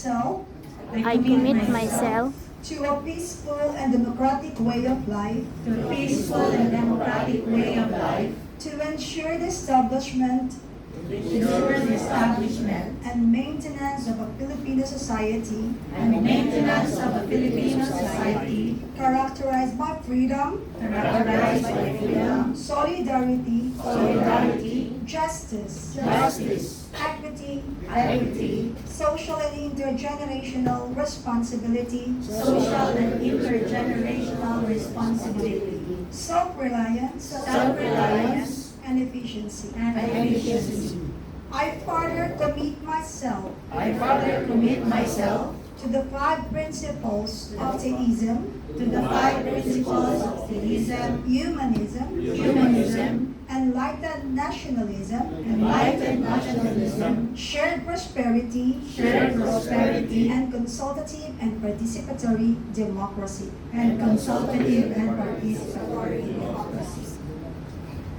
myself I commit myself to a peaceful and democratic way of life, to a peaceful and democratic way of life, to ensure the establishment ensure the establishment and maintenance of a Filipino society and maintenance of a Filipino society characterized by freedom, characterized by freedom, solidarity, solidarity, justice, justice, equity, equity, social and intergenerational responsibility, social and intergenerational responsibility, self-reliance, self-reliance, and efficiency. and efficiency. I further commit myself I further commit myself to the 5 principles of theism, to the 5 principles of theism, humanism, humanism, enlightened nationalism, enlightened nationalism, shared prosperity, shared prosperity, and consultative and participatory democracy. and consultative and participatory democracy.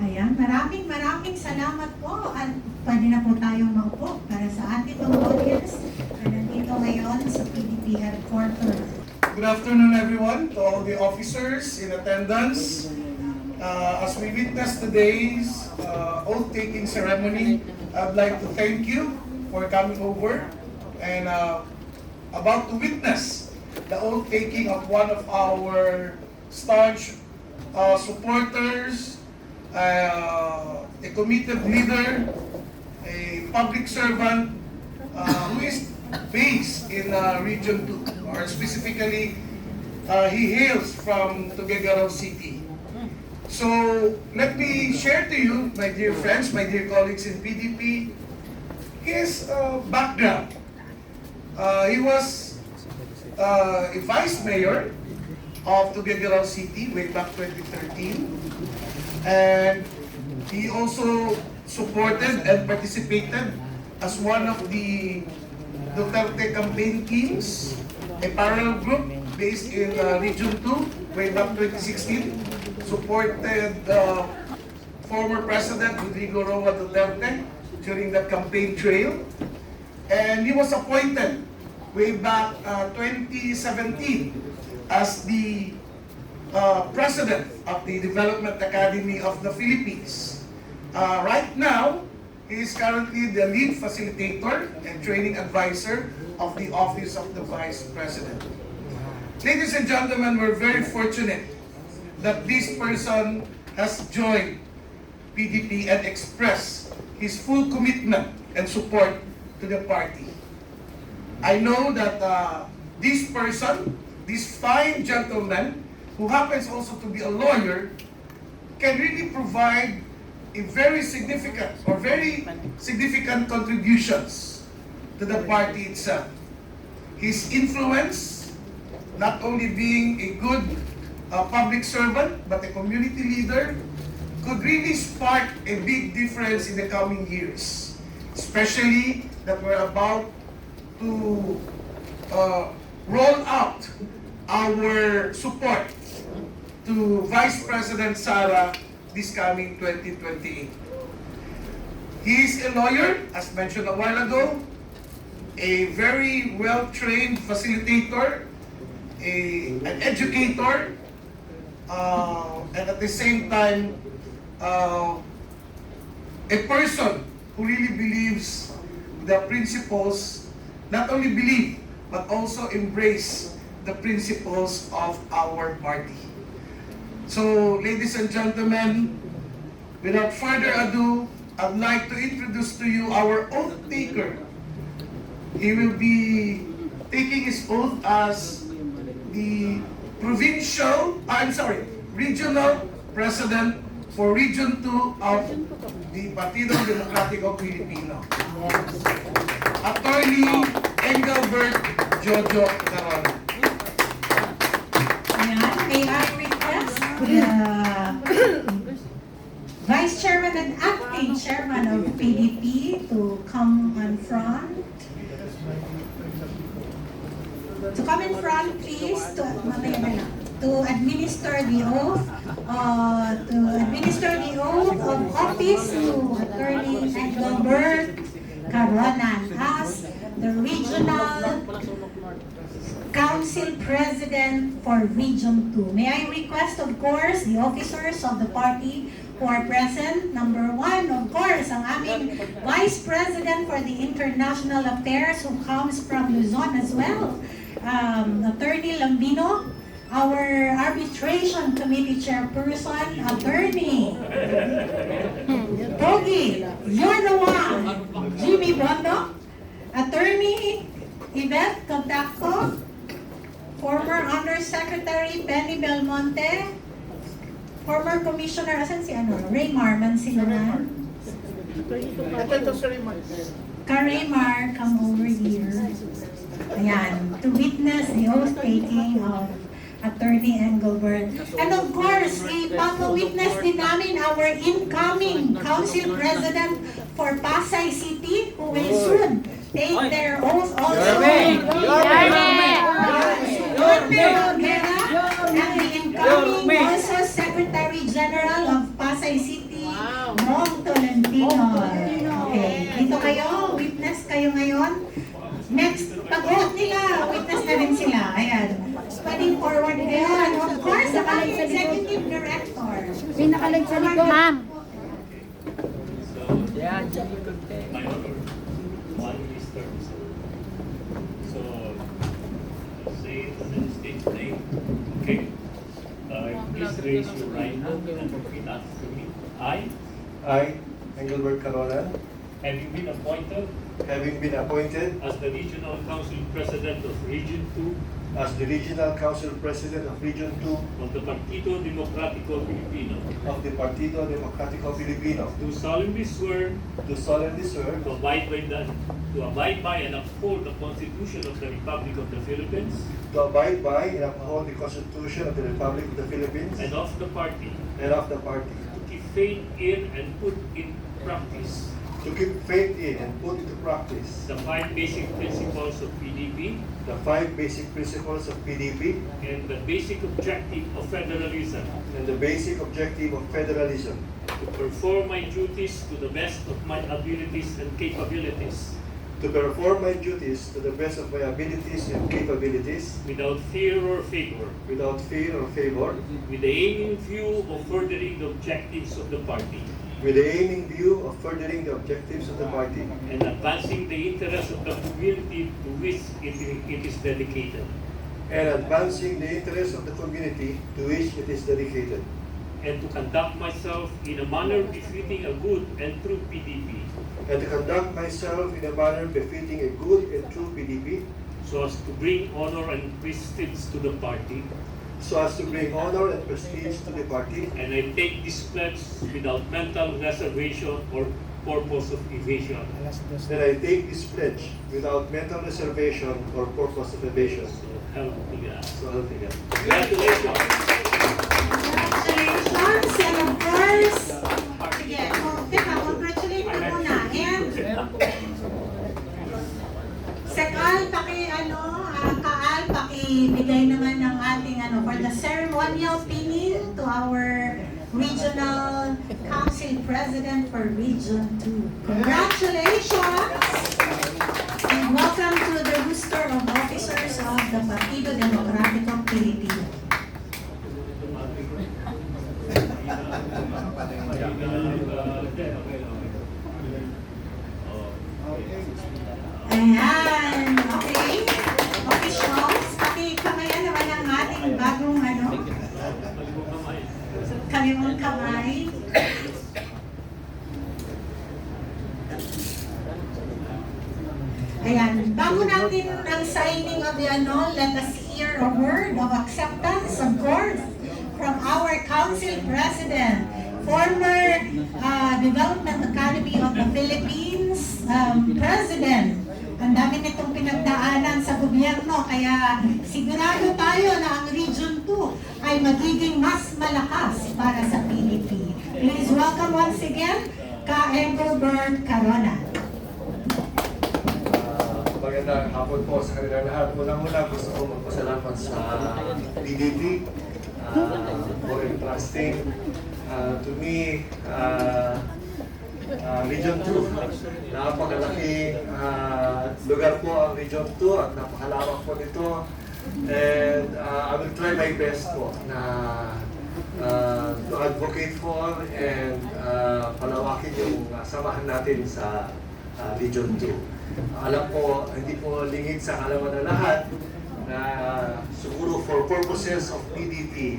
Ayan, maraming salamat po. At pwede na po tayong maupo para sa ating mga audience na nandito ngayon sa PDP headquarters. Good afternoon, everyone, to all the officers in attendance. As we witness today's oath-taking ceremony, I'd like to thank you for coming over and about to witness the oath-taking of one of our staunch supporters, a committed leader, a public servant who is based in Region 2, or specifically, he hails from Tuguegarao City. So, let me share to you, my dear friends, my dear colleagues in PDP, his background. He was a vice mayor of Tuguegarao City way back 2013. And he also supported and participated as one of the Duterte campaign teams, a parallel group based in Region 2, way back 2016, supported former President Rodrigo Roa Duterte during the campaign trail. And he was appointed way back 2017 as the President of the Development Academy of the Philippines. Right now, he is currently the lead facilitator and training advisor of the Office of the Vice President. Ladies and gentlemen, we're very fortunate that this person has joined PDP and expressed his full commitment and support to the party. I know that this person, this fine gentleman, who happens also to be a lawyer, can really provide a very significant contributions to the party itself. His influence, not only being a good public servant, but a community leader, could really spark a big difference in the coming years. Especially that we're about to roll out our support to Vice President Sara this coming 2028. He is a lawyer, as mentioned a while ago, a very well-trained facilitator, an educator, and at the same time, a person who really believes the principles, not only believe, but also embrace the principles of our party. So, ladies and gentlemen, without further ado, I'd like to introduce to you our oath taker. He will be taking his oath as the regional president for Region 2 of the Partido Demokratiko Pilipino. Attorney Engelbert Jojo Carona. Ayan, may I request the Vice Chairman and Acting Chairman of PDP to come in front. To come in front, please, to administer the oath. To administer the oath of office to Attorney Engelbert Caronan as the Regional Council President for Region 2. May I request, of course, the officers of the party who are present. Number one, of course, ang aming Vice President for the International Affairs who comes from Luzon as well, Attorney Lambino. Our Arbitration Committee Chairperson, Attorney Pogi, you're the one, Jimmy Bondo, Attorney Yvette Contacto, former Undersecretary Penny Belmonte, former Commissioner, asan si Raymar Mansilunan? Ka-Raymar, come over here. Ayan, to witness the oath-taking of Attorney Engelbert. And of course, ipapawitness din namin our incoming Council President for Pasay City who will soon take their oath also. Yorme Rivera, and the incoming also Secretary General of Pasay City, Mong Tolentino. Okay, dito kayo, witness kayo ngayon. Next, pag-oath nila, witness na rin sila. Ayan. Pwedeng forward kayo. And of course, the aming Executive Director. Pinakalag sa likod. Ma'am. Yeah, Jimmy Conte. My honor, one is term. So, say the state's name. Okay. Please raise your right hand and repeat after me. I, Engelbert Carona, Having been appointed having been appointed as the Regional Council President of Region 2 as the Regional Council President of Region 2 of the Partido Democrático Filipino, of the Partido Democrático Filipino, do solemnly swear do solemnly swear to abide by and uphold the Constitution of the Republic of the Philippines to abide by and uphold the Constitution of the Republic of the Philippines and of the party, and of the party, to keep faith in and put in practice to keep faith in and put into practice the 5 basic principles of PDP the 5 basic principles of PDP and the basic objective of federalism, and the basic objective of federalism, to perform my duties to the best of my abilities and capabilities, to perform my duties to the best of my abilities and capabilities, without fear or favor, without fear or favor, with the aiming view of furthering the objectives of the party with the aiming view of furthering the objectives of the party and advancing the interests of the community to which it is dedicated, and advancing the interests of the community to which it is dedicated, and to conduct myself in a manner befitting a good and true PDP, and to conduct myself in a manner befitting a good and true PDP, so as to bring honor and prestige to the party. so as to bring honor and prestige to the party, And I take this pledge without mental reservation or purpose of evasion. that I take this pledge without mental reservation or purpose of evasion. So help me God. So help me God. Congratulations! Congratulations, and of course, sige, teka, congratulate ka muna. And, Sekal, Kaal, pakibigay naman ng ating for the ceremonial pinning to our Regional Council President for Region 2. Congratulations! And welcome to the roster of officers of the Partido Democrático Filipino. Ayan, okay. Officials, pakikamayan naman ang ating bagong kalimang kamay. Ayan, bago natin ang signing of the let us hear a word of acceptance, of course, from our Council President, former Development Academy of the Philippines President. Ang dami nitong pinagdaanan sa gobyerno, kaya sigurado tayo na ang Region 2 ay magiging mas malakas para sa PDP. Please welcome once again, Ka Engelbert Carona. Magandang hapon po sa kanilang lahat. Unang-una gusto ko magpasalamat sa PDP for entrusting to me Region 2. Napakalaking lugar po ang Region 2 at napakalawak po nito. And I will try my best po na to advocate for and palawakin yung samahan natin sa Region 2. Alam po, hindi po lingid sa kalaman ng lahat na siguro for purposes of PDP,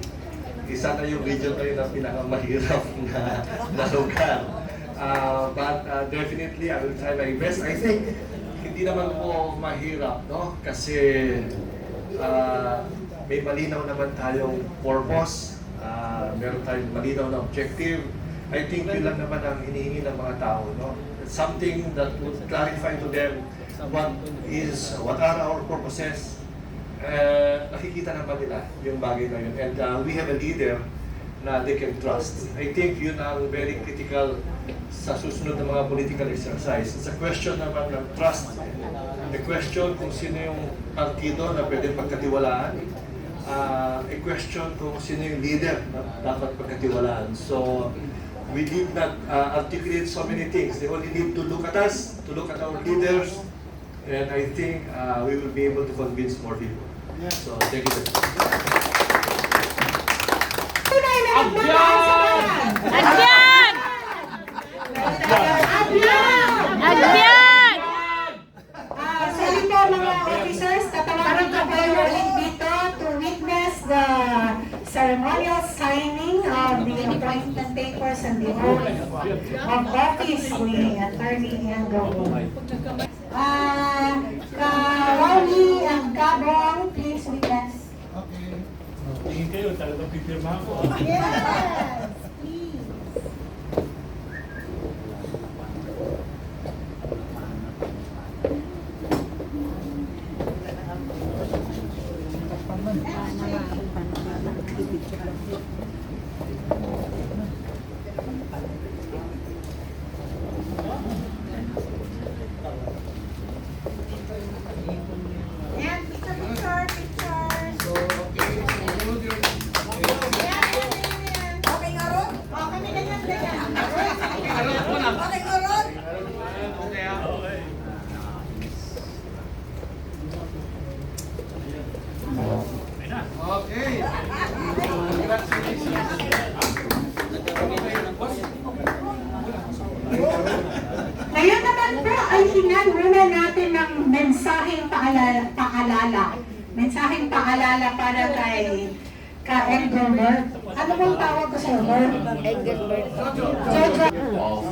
isa na yung region na yun ang pinakamahirap na lugar. But definitely, I will try my best. I think, hindi naman po mahirap, no? Kasi may malinaw naman tayong purpose, meron tayong malinaw na objective. I think yun lang naman ang hinihingi ng mga tao, no? Something that would clarify to them what are our purposes. Nakikita naman nila yung bagay na yun. And we have a leader na they can trust. I think yun ang very critical sa susunod na mga political exercise. It's a question naman ng trust. A question kung sino yung partido na pwede pagkatiwalaan. A question kung sino yung leader na dapat pagkatiwalaan. So, we need not articulate so many things. They only need to look at us, to look at our leaders, and I think we will be able to convince more people. So, thank you. Agyan! Agyan! Sorry po mga officers, tatawagan ko kayo ulit dito to witness the ceremonial signing of the appointment papers and the oath of office with Attorney Engo. Rawi and Gabong, please witness. Tingin kayo, talagang pipirmahan ko. Yes, please. And picture. Okay nga ron? Oo, kami ganyan. Okay nga ron? Ngayon naman po ay hingan muna natin ng mensaheng paalala. Mensaheng paalala para kay Engelbert. Ano bang tawag ko sa'yo, Bert? Engelbert. Jojo. Of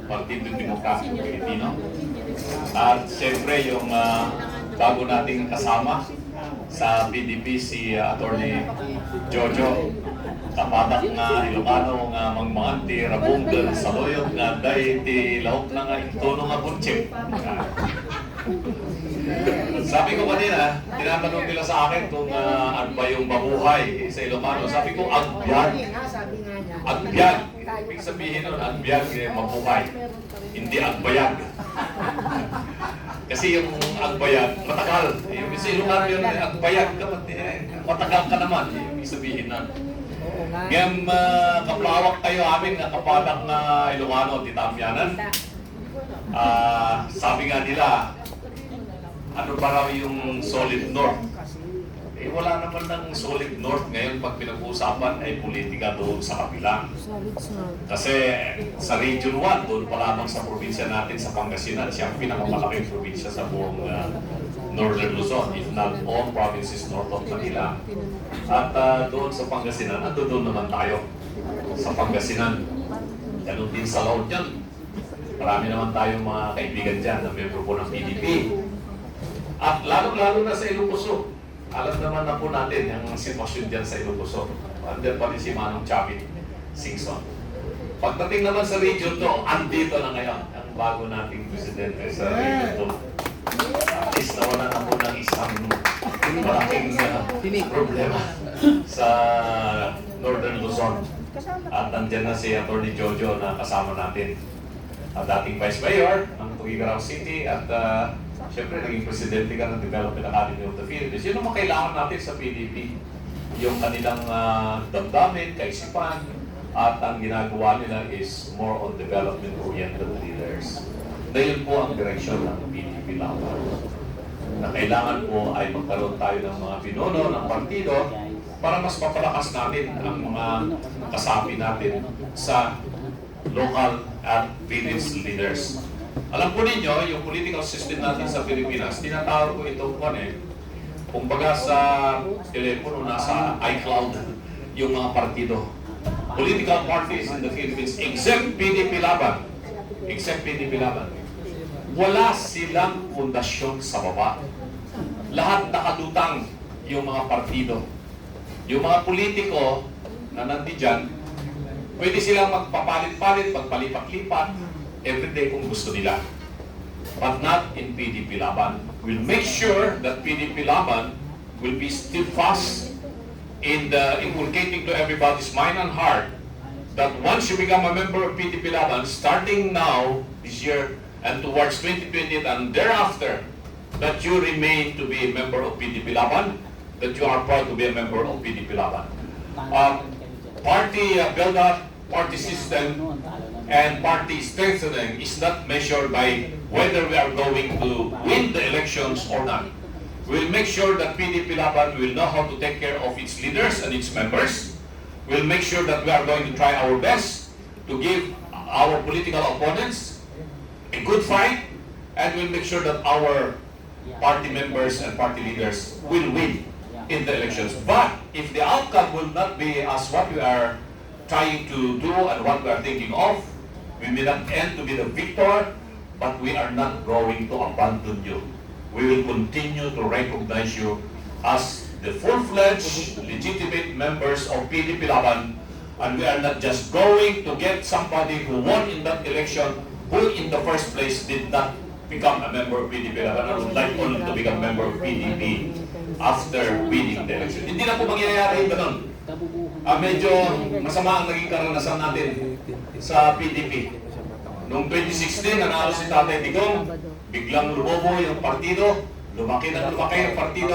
Partido Demokratiko Pilipino. At siyempre yung bago nating kasama sa PDP si Attorney Jojo. Kapatak nga Ilocano nga mangmanganti rabunggal sa loyot nga day ti lahok na nga itono nga bunchip. Sabi ko kanina, tinatanong nila sa akin kung ano ba yung mabuhay sa Ilocano. Sabi ko, agbyag. Agbyag. Ibig sabihin nun, agbyag mabuhay. Hindi agbayag. Kasi yung agbayag, matagal. Yung sa Ilocano yun, agbayag ka, matagal ka naman. Yung sabihin nun. Ngayon, kaplawak tayo amin na kapadak na Ilocano, titamyanan. Sabi nga nila, ano ba raw yung solid north? Eh wala naman ng solid north ngayon pag pinag-uusapan ay politika doon sa kabila. Kasi sa Region 1, doon pa lamang sa probinsya natin sa Pangasinan, siya ang pinakamalaking probinsya sa buong Northern Luzon, if not all provinces north of Manila. At doon sa Pangasinan, doon naman tayo sa Pangasinan. Ganun din sa Laon yan. Marami naman tayong mga kaibigan dyan na membro po ng PDP. At lalo-lalo na sa Ilocos. Alam naman na po natin yung sitwasyon dyan sa Ilocos. Andyan pa rin si Manong Chavit Singson. Pagdating naman sa Region 2, andito na ngayon ang bago nating presidente sa Region 2. At least nawala na po ng isang malaking problema sa Northern Luzon. At andyan na si Attorney Jojo na kasama natin. Dating Vice Mayor ng Tuguegarao City at siyempre naging presidente ka ng Development Academy of the Philippines. Yun naman kailangan natin sa PDP. Yung kanilang damdamin, kaisipan, at ang ginagawa nila is more on development-oriented leaders. Na yun po ang direksyon ng PDP Laban. Na kailangan po ay magkaroon tayo ng mga pinuno ng partido para mas mapalakas natin ang mga kasapi natin sa local at village leaders. Alam po ninyo, yung political system natin sa Pilipinas, tinatawag ko itong kumbaga sa telepono, nasa iCloud yung mga partido. Political parties in the Philippines, except PDP Laban, wala silang pundasyon sa baba. Lahat nakadutang yung mga partido. Yung mga politiko na nandiyan, pwede silang magpapalit-palit, magpalipat-lipat, everyday kung gusto nila. But not in PDP Laban. We'll make sure that PDP Laban will be steadfast in inculcating to everybody's mind and heart that once you become a member of PDP Laban, starting now, this year, and towards 2020 and thereafter, that you remain to be a member of PDP Laban, that you are proud to be a member of PDP Laban. Party build-up, party system, and party strengthening is not measured by whether we are going to win the elections or not. We'll make sure that PDP Laban will know how to take care of its leaders and its members. We'll make sure that we are going to try our best to give our political opponents a good fight, and we'll make sure that our party members and party leaders will win in the elections. But if the outcome will not be as what we are trying to do and what we are thinking of, we may not end to be the victor, but we are not going to abandon you. We will continue to recognize you as the full-fledged, legitimate members of PDP Laban, and we are not just going to get somebody who won in that election, who in the first place did not become a member of PDP Laban, and would like only to become a member of PDP after winning the election. Hindi na po mangyayari ganun. Medyo masama ang naging karanasan natin sa PDP. Noong 2016, nanalo si Tatay Digong, biglang lumobo yung partido, lumaki na lumaki yung partido,